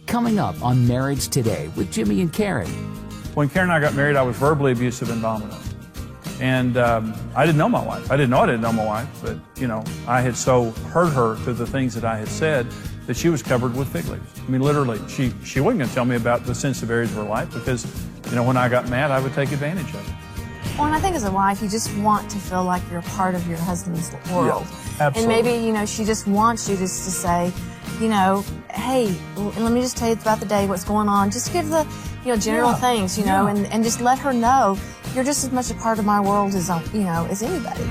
Coming up on Marriage Today with Jimmy and Karen. When Karen and I got married, I was verbally abusive and dominant. And I didn't know my wife. I didn't know my wife, but, I had so hurt her through the things that I had said that she was covered with fig leaves. I mean, literally, she wasn't going to tell me about the sensitive areas of her life because, when I got mad, I would take advantage of it. Well, and I think as a wife, you just want to feel like you're a part of your husband's world. Yeah, absolutely. And maybe, she just wants you just to say, hey, let me just tell you throughout the day what's going on. Just give the, general things, and just let her know you're just as much a part of my world as, as anybody.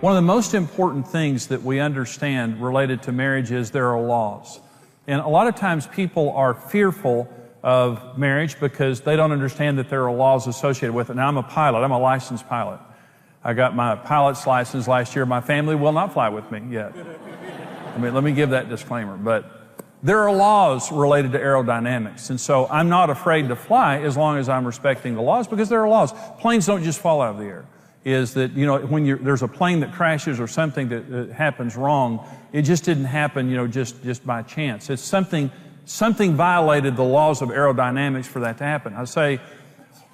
One of the most important things that we understand related to marriage is there are laws. And a lot of times people are fearful of marriage because they don't understand that there are laws associated with it. Now, I'm a pilot. I'm a licensed pilot. I got my pilot's license last year. My family will not fly with me yet. Let me give that disclaimer. But there are laws related to aerodynamics. And so I'm not afraid to fly as long as I'm respecting the laws because there are laws. Planes don't just fall out of the air. Is that, when there's a plane that crashes or something that happens wrong, it just didn't happen, just by chance. It's something violated the laws of aerodynamics for that to happen. I say,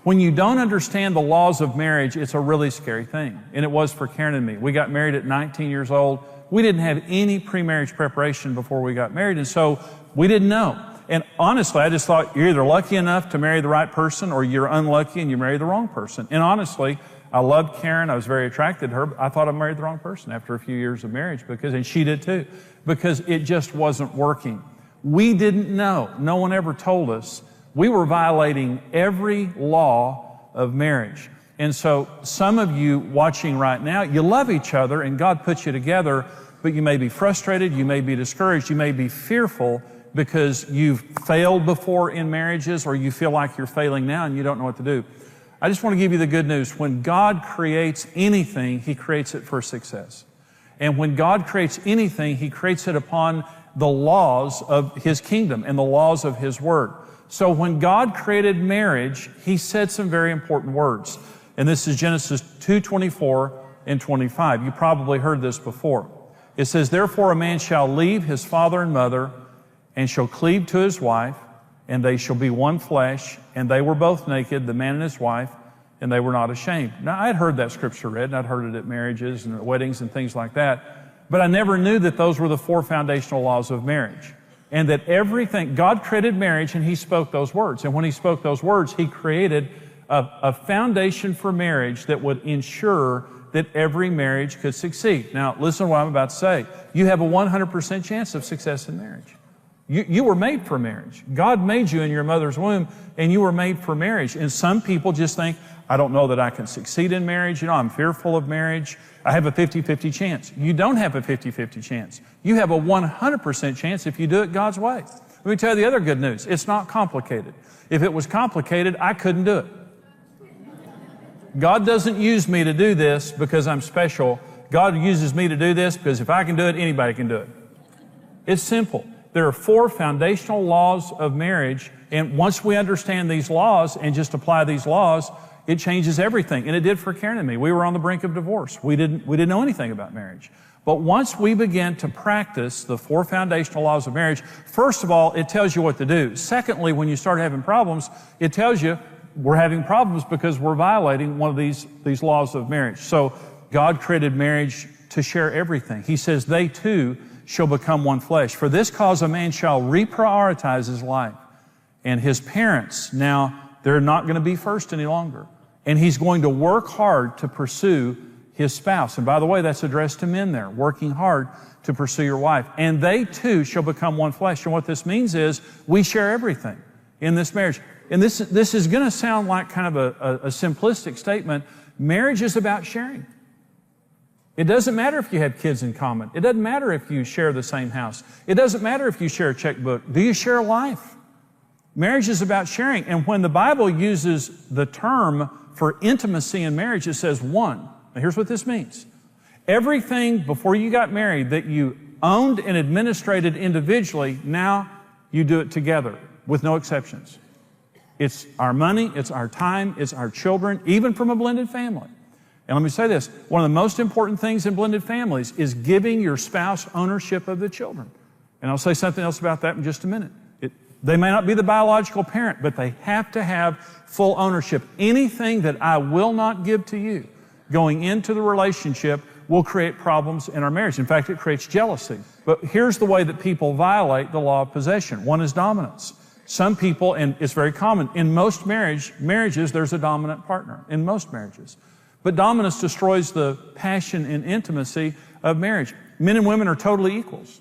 when you don't understand the laws of marriage, it's a really scary thing. And it was for Karen and me. We got married at 19 years old. We didn't have any pre-marriage preparation before we got married, and so we didn't know. And honestly, I just thought you're either lucky enough to marry the right person or you're unlucky and you marry the wrong person. And honestly, I loved Karen. I was very attracted to her. But I thought I married the wrong person after a few years of marriage and she did too, because it just wasn't working. We didn't know. No one ever told us. We were violating every law of marriage. And so some of you watching right now, you love each other and God put you together, but you may be frustrated, you may be discouraged, you may be fearful because you've failed before in marriages or you feel like you're failing now and you don't know what to do. I just want to give you the good news. When God creates anything, He creates it for success. And when God creates anything, He creates it upon the laws of His kingdom and the laws of His Word. So when God created marriage, He said some very important words. And this is Genesis 2:24 and 25. You probably heard this before. It says, "Therefore a man shall leave his father and mother and shall cleave to his wife, and they shall be one flesh, and they were both naked, the man and his wife, and they were not ashamed." Now, I'd heard that scripture read, and I'd heard it at marriages and at weddings and things like that, but I never knew that those were the 4 foundational laws of marriage, and that everything, God created marriage, and He spoke those words, and when He spoke those words, He created a foundation for marriage that would ensure that every marriage could succeed. Now, listen to what I'm about to say. You have a 100% chance of success in marriage. You were made for marriage. God made you in your mother's womb, and you were made for marriage. And some people just think, I don't know that I can succeed in marriage. I'm fearful of marriage. I have a 50-50 chance. You don't have a 50-50 chance. You have a 100% chance if you do it God's way. Let me tell you the other good news. It's not complicated. If it was complicated, I couldn't do it. God doesn't use me to do this because I'm special. God uses me to do this because if I can do it, anybody can do it. It's simple. There are 4 foundational laws of marriage, and once we understand these laws and just apply these laws, it changes everything. And it did for Karen and me. We were on the brink of divorce. We didn't know anything about marriage. But once we begin to practice the 4 foundational laws of marriage, first of all, it tells you what to do. Secondly, when you start having problems, it tells you we're having problems because we're violating one of these laws of marriage. So God created marriage to share everything. He says they too shall become one flesh. For this cause a man shall reprioritize his life. And his parents, now they're not going to be first any longer. And he's going to work hard to pursue his spouse. And by the way, that's addressed to men there, working hard to pursue your wife. And they too shall become one flesh. And what this means is we share everything in this marriage. And this is going to sound like kind of a simplistic statement. Marriage is about sharing. It doesn't matter if you have kids in common. It doesn't matter if you share the same house. It doesn't matter if you share a checkbook. Do you share life? Marriage is about sharing. And when the Bible uses the term for intimacy in marriage, it says one. Now here's what this means. Everything before you got married that you owned and administrated individually. Now you do it together with no exceptions. It's our money, it's our time, it's our children, even from a blended family. And let me say this, one of the most important things in blended families is giving your spouse ownership of the children. And I'll say something else about that in just a minute. They may not be the biological parent, but they have to have full ownership. Anything that I will not give to you going into the relationship will create problems in our marriage. In fact, it creates jealousy. But here's the way that people violate the law of possession. One is dominance. Some people, and it's very common, in most marriages, there's a dominant partner, in most marriages. But dominance destroys the passion and intimacy of marriage. Men and women are totally equals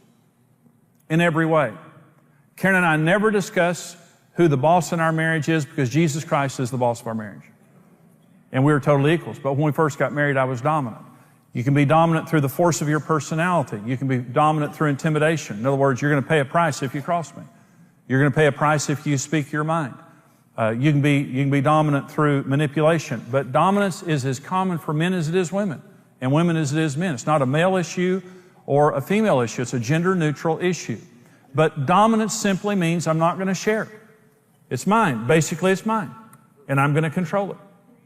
in every way. Karen and I never discuss who the boss in our marriage is because Jesus Christ is the boss of our marriage. And we were totally equals. But when we first got married, I was dominant. You can be dominant through the force of your personality. You can be dominant through intimidation. In other words, you're going to pay a price if you cross me. You're going to pay a price if you speak your mind. You can be dominant through manipulation. But dominance is as common for men as it is women, and women as it is men. It's not a male issue or a female issue. It's a gender-neutral issue. But dominance simply means I'm not going to share it. It's mine. Basically, it's mine. And I'm going to control it.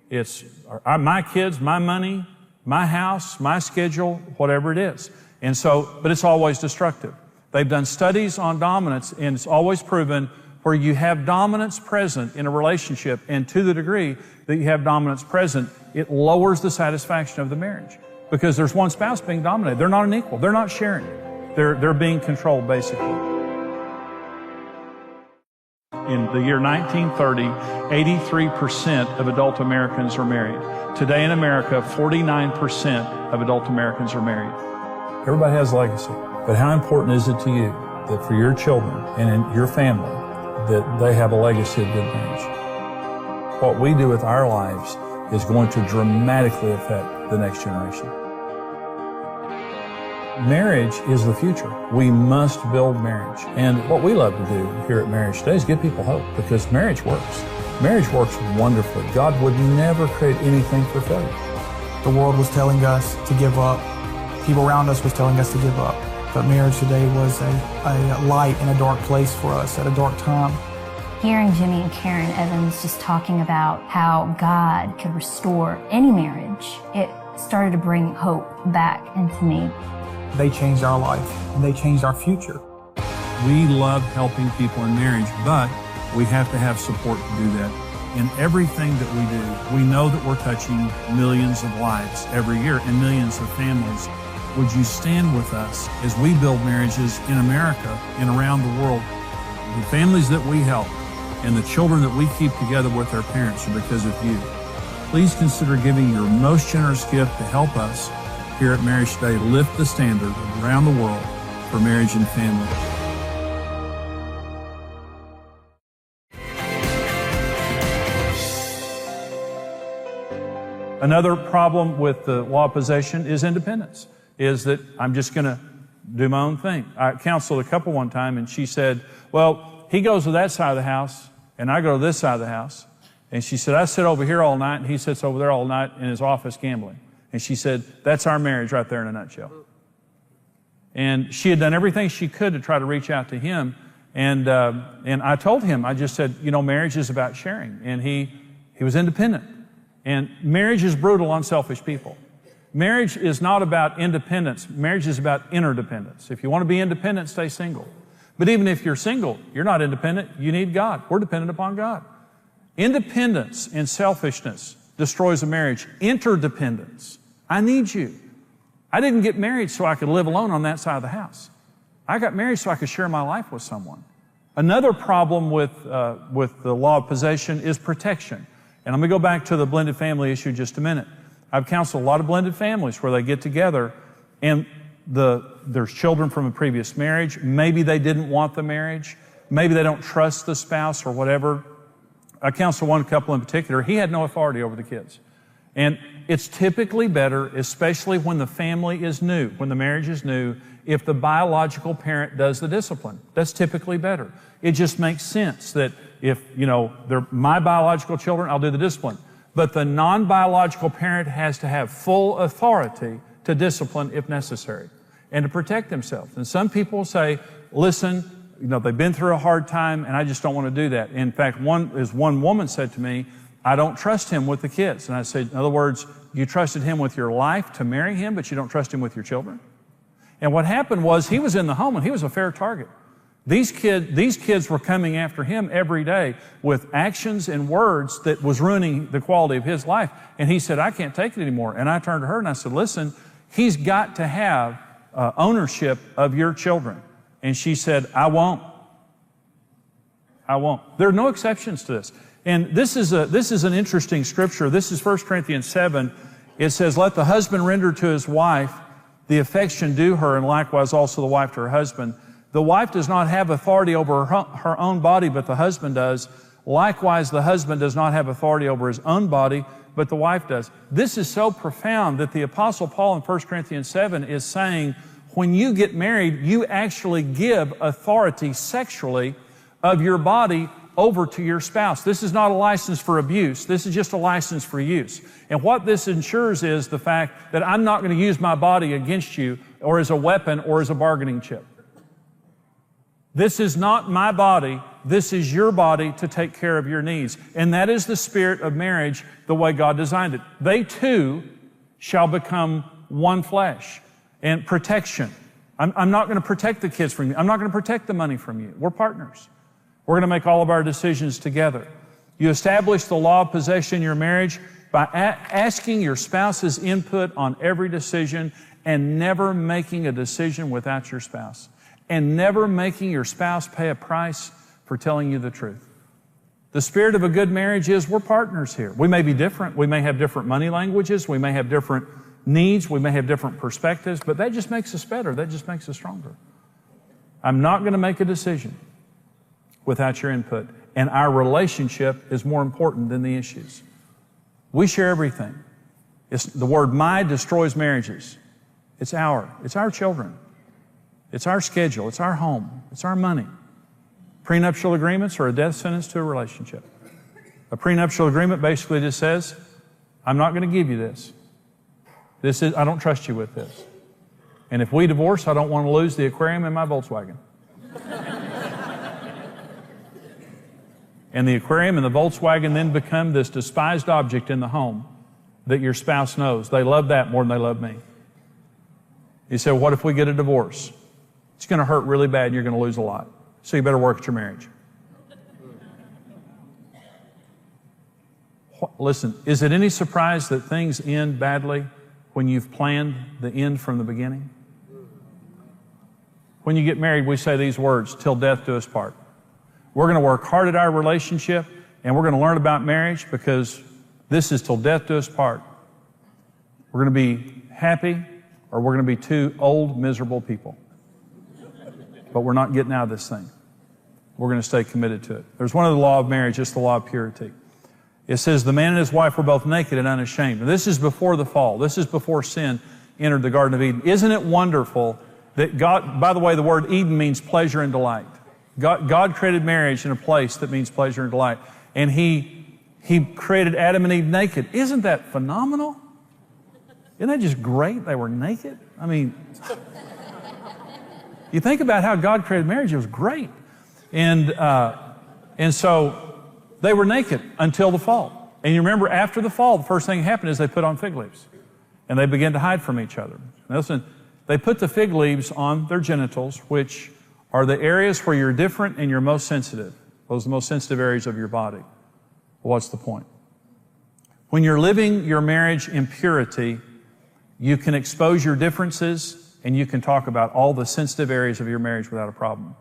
It's my kids, my money, my house, my schedule, whatever it is. And so, but it's always destructive. They've done studies on dominance, and it's always proven where you have dominance present in a relationship, and to the degree that you have dominance present, it lowers the satisfaction of the marriage. Because there's one spouse being dominated. They're not an equal. They're not sharing. They're being controlled, basically. In the year 1930, 83% of adult Americans are married. Today in America, 49% of adult Americans are married. Everybody has legacy, but how important is it to you that for your children and in your family that they have a legacy of good marriage? What we do with our lives is going to dramatically affect the next generation. Marriage is the future. We must build marriage. And what we love to do here at Marriage Today is give people hope, because marriage works. Marriage works wonderfully. God would never create anything for failure. The world was telling us to give up. People around us was telling us to give up. But Marriage Today was a light in a dark place for us at a dark time. Hearing Jimmy and Karen Evans just talking about how God could restore any marriage, it started to bring hope back into me. They changed our life, and they changed our future. We love helping people in marriage, but we have to have support to do that. In everything that we do, we know that we're touching millions of lives every year and millions of families. Would you stand with us as we build marriages in America and around the world? The families that we help and the children that we keep together with their parents are because of you. Please consider giving your most generous gift to help us here at Marriage Today lift the standard around the world for marriage and family. Another problem with the law of possession is independence, is that I'm just going to do my own thing. I counseled a couple one time, and she said, well, he goes to that side of the house, and I go to this side of the house. And she said, I sit over here all night, and he sits over there all night in his office gambling. And she said, that's our marriage right there in a nutshell. And she had done everything she could to try to reach out to him. And I told him, I just said, you know, marriage is about sharing. And he was independent. And marriage is brutal on selfish people. Marriage is not about independence. Marriage is about interdependence. If you want to be independent, stay single. But even if you're single, you're not independent. You need God. We're dependent upon God. Independence and selfishness destroys a marriage. Interdependence. I need you. I didn't get married so I could live alone on that side of the house. I got married so I could share my life with someone. Another problem with the law of possession is protection. And I'm going to go back to the blended family issue just a minute. I've counseled a lot of blended families where they get together and there's children from a previous marriage. Maybe they didn't want the marriage. Maybe they don't trust the spouse or whatever. I counseled one couple in particular. He had no authority over the kids. And it's typically better, especially when the family is new, when the marriage is new, if the biological parent does the discipline. That's typically better. It just makes sense that if, you know, they're my biological children, I'll do the discipline. But the non-biological parent has to have full authority to discipline if necessary. and to protect themselves. And some people say, listen, they've been through a hard time, and I just don't want to do that. In fact, one woman said to me, I don't trust him with the kids. And I said, in other words, you trusted him with your life to marry him, but you don't trust him with your children? And what happened was he was in the home and he was a fair target. These kids were coming after him every day with actions and words that was ruining the quality of his life. And he said, I can't take it anymore. And I turned to her and I said, listen, he's got to have ownership of your children. And she said, I won't. There are no exceptions to this. And this is an interesting scripture. This is 1 Corinthians 7. It says, let the husband render to his wife the affection due her, and likewise also the wife to her husband. The wife does not have authority over her own body, but the husband does. Likewise, the husband does not have authority over his own body, but the wife does. This is so profound that the Apostle Paul in 1 Corinthians 7 is saying, when you get married, you actually give authority sexually of your body over to your spouse. This is not a license for abuse. This is just a license for use. And what this ensures is the fact that I'm not going to use my body against you or as a weapon or as a bargaining chip. This is not my body. This is your body to take care of your needs. And that is the spirit of marriage, the way God designed it. They too shall become one flesh. And protection. I'm not going to protect the kids from you. I'm not going to protect the money from you. We're partners. We're going to make all of our decisions together. You establish the law of possession in your marriage by asking your spouse's input on every decision and never making a decision without your spouse. And never making your spouse pay a price for telling you the truth. The spirit of a good marriage is we're partners here. We may be different. We may have different money languages. We may have different needs. We may have different perspectives, but that just makes us better. That just makes us stronger. I'm not going to make a decision without your input. And our relationship is more important than the issues. We share everything. The word "my" destroys marriages. It's our children. It's our schedule. It's our home. It's our money. Prenuptial agreements are a death sentence to a relationship. A prenuptial agreement basically just says, I'm not going to give you this. I don't trust you with this. And if we divorce, I don't want to lose the aquarium in my Volkswagen. And the aquarium and the Volkswagen then become this despised object in the home that your spouse knows. They love that more than they love me. You say, what if we get a divorce? It's going to hurt really bad and you're going to lose a lot. So you better work at your marriage. Listen, is it any surprise that things end badly when you've planned the end from the beginning? When you get married, we say these words, till death do us part. We're going to work hard at our relationship, and we're going to learn about marriage because this is till death do us part. We're going to be happy, or we're going to be two old, miserable people. But we're not getting out of this thing. We're going to stay committed to it. There's one other law of marriage, it's the law of purity. It says the man and his wife were both naked and unashamed. And this is before the fall. This is before sin entered the Garden of Eden. Isn't it wonderful that God, by the way, the word Eden means pleasure and delight. God created marriage in a place that means pleasure and delight. And He created Adam and Eve naked. Isn't that phenomenal? Isn't that just great? They were naked. I mean, you think about how God created marriage, it was great. And so they were naked until the fall. And you remember after the fall, the first thing that happened is they put on fig leaves. And they began to hide from each other. Now listen, they put the fig leaves on their genitals, which are the areas where you're different and you're most sensitive. Those are the most sensitive areas of your body. Well, what's the point? When you're living your marriage in purity, you can expose your differences and you can talk about all the sensitive areas of your marriage without a problem.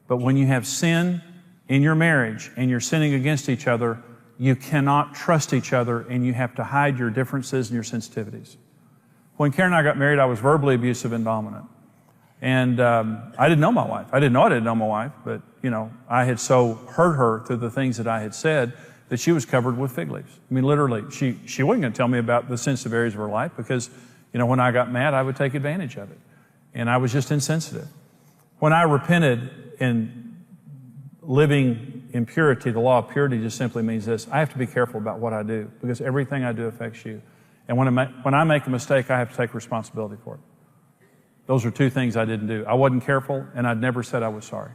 But when you have sin in your marriage and you're sinning against each other, you cannot trust each other and you have to hide your differences and your sensitivities. When Karen and I got married, I was verbally abusive and dominant. And I didn't know my wife. I didn't know my wife, but, I had so hurt her through the things that I had said that she was covered with fig leaves. I mean, literally, she wasn't going to tell me about the sensitive areas of her life because, when I got mad, I would take advantage of it. And I was just insensitive. When I repented in living in purity, the law of purity just simply means this. I have to be careful about what I do because everything I do affects you. And when I make a mistake, I have to take responsibility for it. Those are two things I didn't do. I wasn't careful, and I'd never said I was sorry.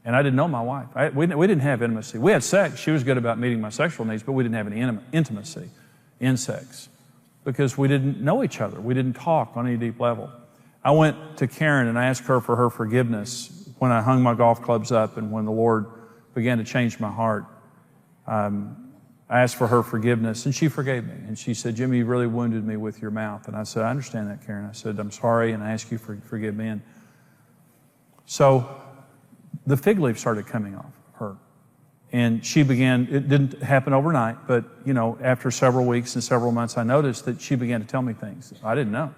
And I didn't know my wife. We didn't have intimacy. We had sex. She was good about meeting my sexual needs, but we didn't have any intimacy in sex because we didn't know each other. We didn't talk on any deep level. I went to Karen and I asked her for her forgiveness when I hung my golf clubs up and when the Lord began to change my heart. I asked for her forgiveness, and she forgave me. And she said, Jimmy, you really wounded me with your mouth. And I said, I understand that, Karen. I said, I'm sorry, and I ask you to forgive me. And so the fig leaf started coming off her. And she began, it didn't happen overnight, but, you know, after several weeks and several months, I noticed that she began to tell me things I didn't know.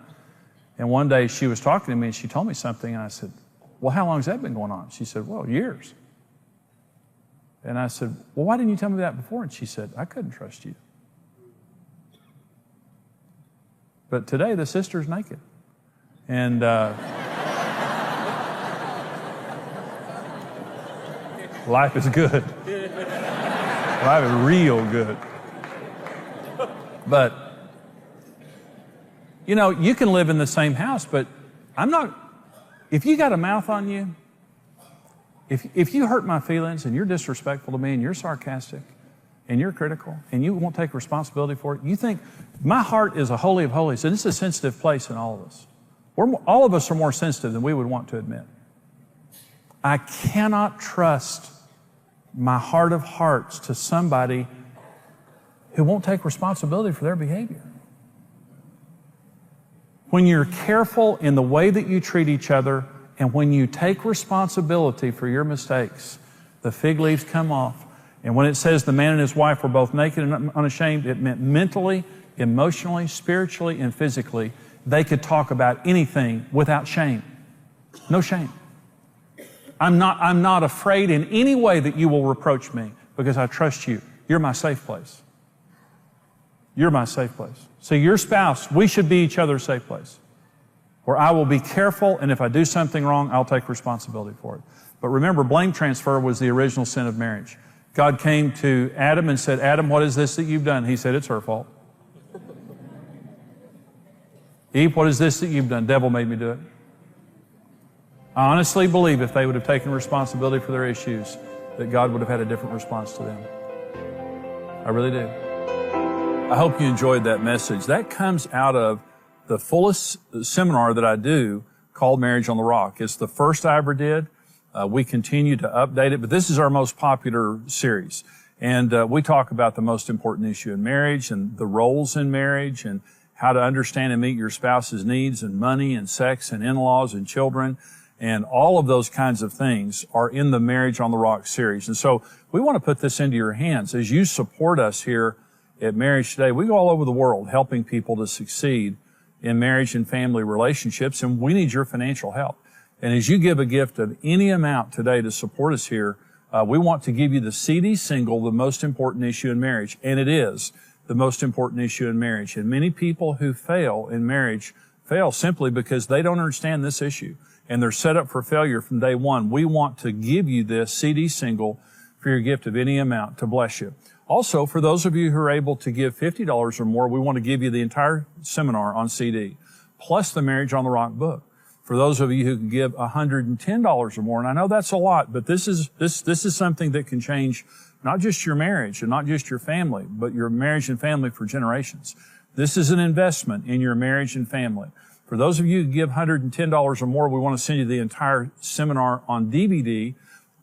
And one day she was talking to me, and she told me something, and I said, well, how long has that been going on? She said, well, years. And I said, well, why didn't you tell me that before? And she said, I couldn't trust you. But today, the sister's naked. And life is good. Life is real good. But, you know, you can live in the same house, but if you got a mouth on you, if you hurt my feelings and you're disrespectful to me and you're sarcastic and you're critical and you won't take responsibility for it, you think my heart is a holy of holies, and it's a sensitive place in all of us. All of us are more sensitive than we would want to admit. I cannot trust my heart of hearts to somebody who won't take responsibility for their behavior. When you're careful in the way that you treat each other, and when you take responsibility for your mistakes, the fig leaves come off. And when it says the man and his wife were both naked and unashamed, it meant mentally, emotionally, spiritually, and physically, they could talk about anything without shame. No shame. I'm not afraid in any way that you will reproach me because I trust you. You're my safe place. You're my safe place. So your spouse, we should be each other's safe place, where I will be careful, and if I do something wrong, I'll take responsibility for it. But remember, blame transfer was the original sin of marriage. God came to Adam and said, Adam, what is this that you've done? He said, it's her fault. Eve, what is this that you've done? Devil made me do it. I honestly believe if they would have taken responsibility for their issues, that God would have had a different response to them. I really do. I hope you enjoyed that message. That comes out of the fullest seminar that I do called Marriage on the Rock. It's the first I ever did. We continue to update it, but this is our most popular series. And we talk about the most important issue in marriage and the roles in marriage and how to understand and meet your spouse's needs and money and sex and in-laws and children. And all of those kinds of things are in the Marriage on the Rock series. And so we want to put this into your hands. As you support us here at Marriage Today, we go all over the world helping people to succeed in marriage and family relationships, and we need your financial help. And as you give a gift of any amount today to support us here, we want to give you the CD single, The Most Important Issue in Marriage. And it is the most important issue in marriage. And many people who fail in marriage fail simply because they don't understand this issue. And they're set up for failure from day one. We want to give you this CD single for your gift of any amount to bless you. Also, for those of you who are able to give $50 or more, we want to give you the entire seminar on CD, plus the Marriage on the Rock book. For those of you who can give $110 or more, and I know that's a lot, but this is something that can change not just your marriage and not just your family, but your marriage and family for generations. This is an investment in your marriage and family. For those of you who give $110 or more, we want to send you the entire seminar on DVD,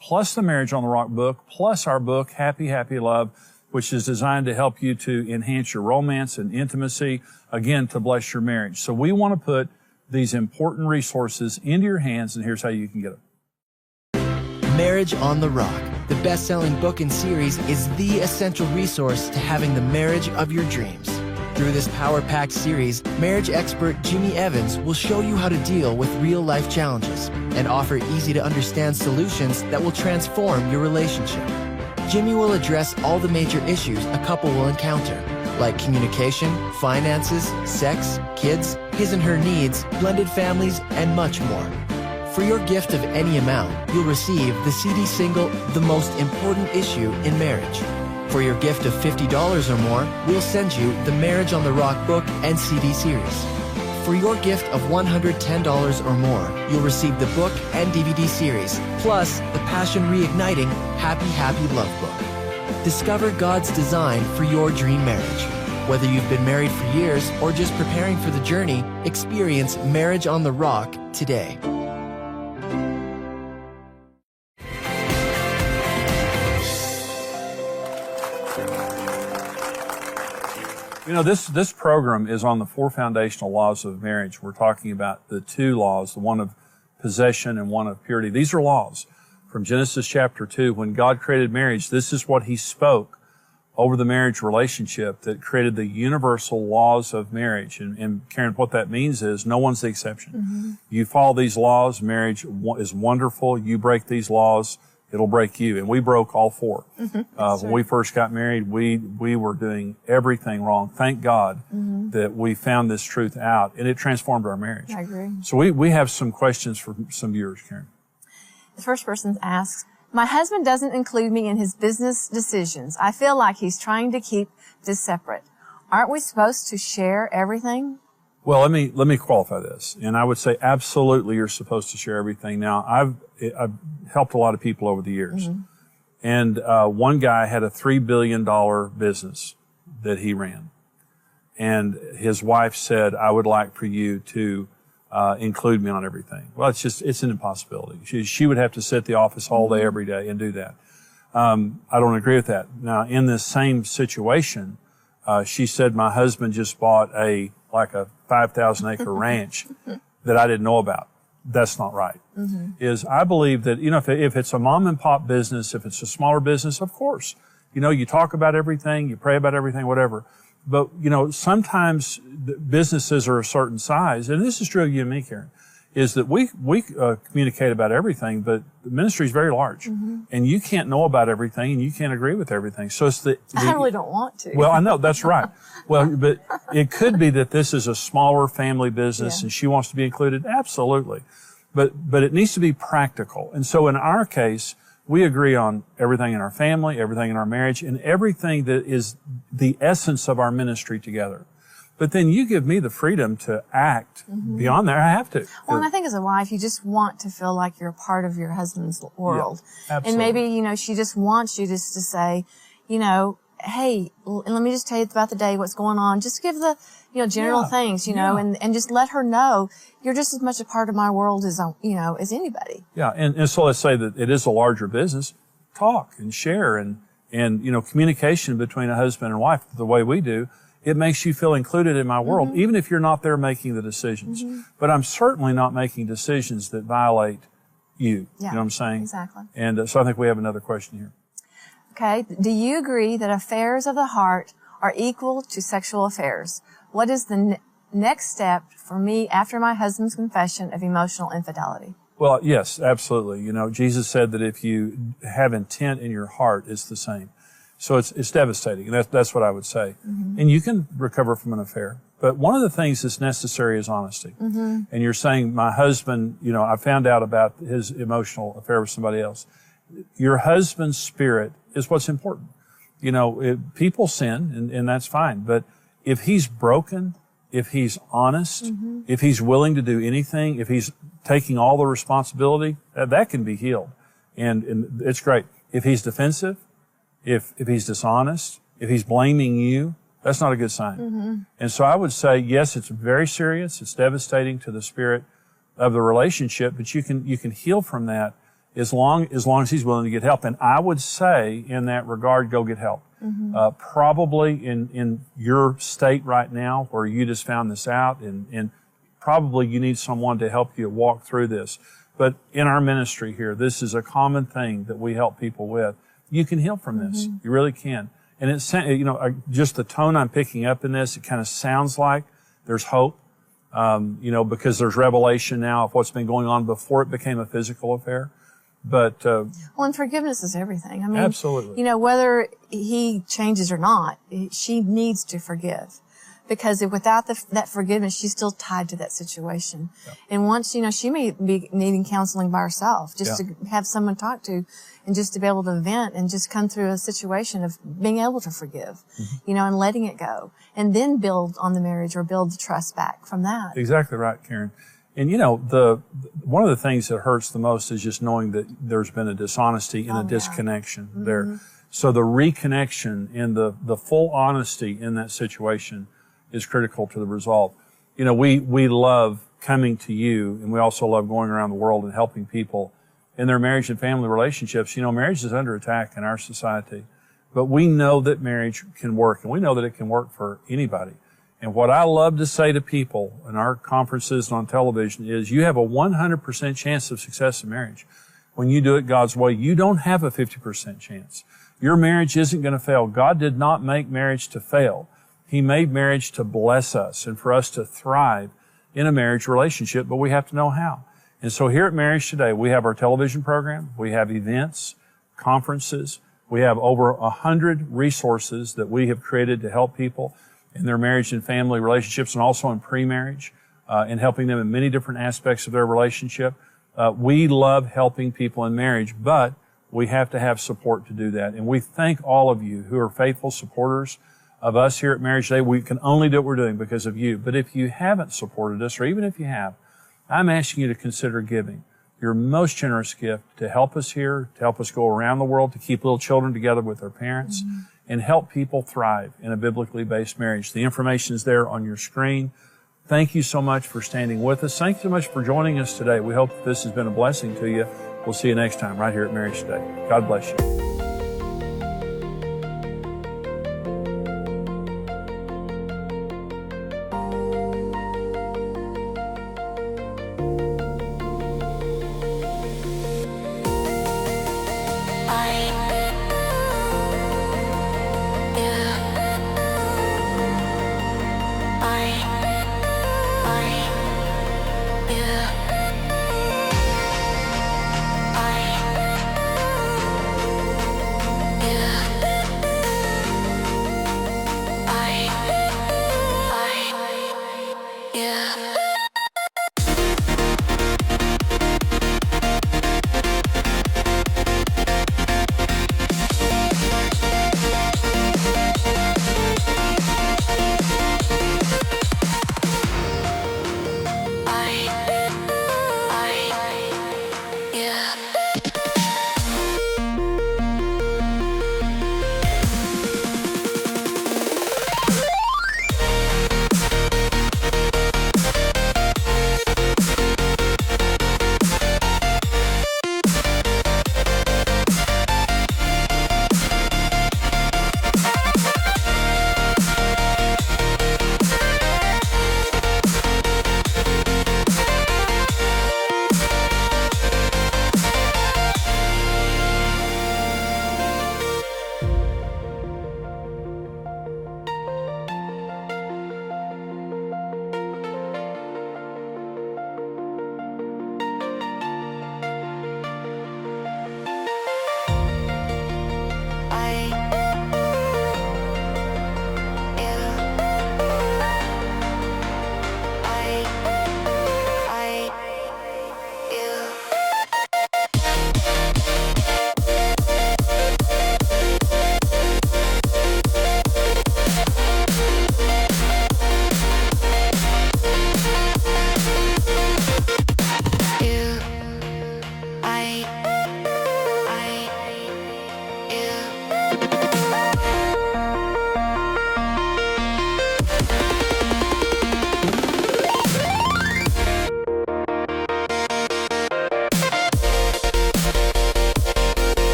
plus the Marriage on the Rock book, plus our book, Happy, Happy Love, which is designed to help you to enhance your romance and intimacy, again, to bless your marriage. So we want to put these important resources into your hands, and here's how you can get them. Marriage on the Rock, the best-selling book and series, is the essential resource to having the marriage of your dreams. Through this power-packed series, marriage expert Jimmy Evans will show you how to deal with real-life challenges and offer easy-to-understand solutions that will transform your relationship. Jimmy will address all the major issues a couple will encounter, like communication, finances, sex, kids, his and her needs, blended families, and much more. For your gift of any amount, you'll receive the CD single, The Most Important Issue in Marriage. For your gift of $50 or more, we'll send you the Marriage on the Rock book and CD series. For your gift of $110 or more, you'll receive the book and DVD series, plus the Passion Reigniting Happy Happy Love Book. Discover God's design for your dream marriage. Whether you've been married for years or just preparing for the journey, experience Marriage on the Rock today. You know, this program is on the 4 foundational laws of marriage. We're talking about the 2 laws, the one of possession and one of purity. These are laws from Genesis chapter 2. When God created marriage, this is what He spoke over the marriage relationship that created the universal laws of marriage. And Karen, what that means is no one's the exception. Mm-hmm. You follow these laws, marriage is wonderful. You break these laws, it'll break you. And we broke all 4. Mm-hmm. When we first got married, we were doing everything wrong. Thank God that we found this truth out, and it transformed our marriage. I agree. So we have some questions for some viewers, Karen. The first person asks, my husband doesn't include me in his business decisions. I feel like he's trying to keep this separate. Aren't we supposed to share everything? Well, let me qualify this. And I would say absolutely you're supposed to share everything. Now, I've helped a lot of people over the years. Mm-hmm. And one guy had a $3 billion business that he ran. And his wife said, I would like for you to include me on everything. Well, it's an impossibility. She would have to sit at the office all day, every day and do that. I don't agree with that. Now, in this same situation, she said my husband just bought a 5,000 acre ranch that I didn't know about. That's not right. Mm-hmm. I believe that, if it's a mom and pop business, if it's a smaller business, of course, you talk about everything, you pray about everything, whatever. But, sometimes businesses are a certain size, and this is true of you and me, Karen, is that we communicate about everything, but the ministry is very large, and you can't know about everything, and you can't agree with everything. So it's I really don't want to. Well, I know, that's right. Well, but it could be that this is a smaller family business, and she wants to be included. Absolutely. But it needs to be practical. And so in our case, we agree on everything in our family, everything in our marriage, and everything that is the essence of our ministry together. But then you give me the freedom to act beyond there. I have to. Well, and I think as a wife, you just want to feel like you're a part of your husband's world. Yeah, absolutely. And maybe, she just wants you just to say, hey, and let me just tell you about the day, what's going on. Just give the, general things, and just let her know you're just as much a part of my world as, as anybody. Yeah. And so let's say that it is a larger business. Talk and share and communication between a husband and wife the way we do. It makes you feel included in my world, even if you're not there making the decisions. But I'm certainly not making decisions that violate you. Yeah, you know what I'm saying? Exactly. And so I think we have another question here. Okay. Do you agree that affairs of the heart are equal to sexual affairs? What is the next step for me after my husband's confession of emotional infidelity? Well, yes, absolutely. Jesus said that if you have intent in your heart, it's the same. So it's devastating. That's what I would say. And you can recover from an affair. But one of the things that's necessary is honesty. And you're saying, my husband, I found out about his emotional affair with somebody else. Your husband's spirit is what's important. People sin, and that's fine. But if he's broken, if he's honest, if he's willing to do anything, if he's taking all the responsibility, that can be healed. And it's great. If he's defensive, if he's dishonest, if he's blaming you, that's not a good sign. And so I would say, yes, it's very serious. It's devastating to the spirit of the relationship, but you can heal from that as long as he's willing to get help. And I would say in that regard, go get help. Probably in your state right now where you just found this out, and probably you need someone to help you walk through this. But in our ministry here, this is a common thing that we help people with. You can heal from this. You really can. And it's, just the tone I'm picking up in this, it kind of sounds like there's hope, because there's revelation now of what's been going on before it became a physical affair. But, and forgiveness is everything. I mean, absolutely. Whether he changes or not, she needs to forgive. because without that forgiveness, she's still tied to that situation. Yeah. And once, she may be needing counseling by herself, just to have someone talk to, and just to be able to vent and just come through a situation of being able to forgive, and letting it go, and then build on the marriage or build the trust back from that. Exactly right, Karen. And one of the things that hurts the most is just knowing that there's been a dishonesty and a disconnection there. So the reconnection and the full honesty in that situation is critical to the resolve. We love coming to you, and we also love going around the world and helping people in their marriage and family relationships. Marriage is under attack in our society, but we know that marriage can work, and we know that it can work for anybody. And what I love to say to people in our conferences and on television is you have a 100% chance of success in marriage. When you do it God's way, you don't have a 50% chance. Your marriage isn't going to fail. God did not make marriage to fail. He made marriage to bless us and for us to thrive in a marriage relationship, but we have to know how. And so here at Marriage Today, we have our television program, we have events, conferences, we have over 100 resources that we have created to help people in their marriage and family relationships, and also in pre-marriage, and helping them in many different aspects of their relationship. We love helping people in marriage, but we have to have support to do that. And we thank all of you who are faithful supporters of us here at Marriage Today. We can only do what we're doing because of you. But if you haven't supported us, or even if you have, I'm asking you to consider giving your most generous gift to help us here, to help us go around the world, to keep little children together with their parents, and help people thrive in a biblically based marriage. The information is there on your screen. Thank you so much for standing with us. Thank you so much for joining us today. We hope that this has been a blessing to you. We'll see you next time right here at Marriage Today. God bless you.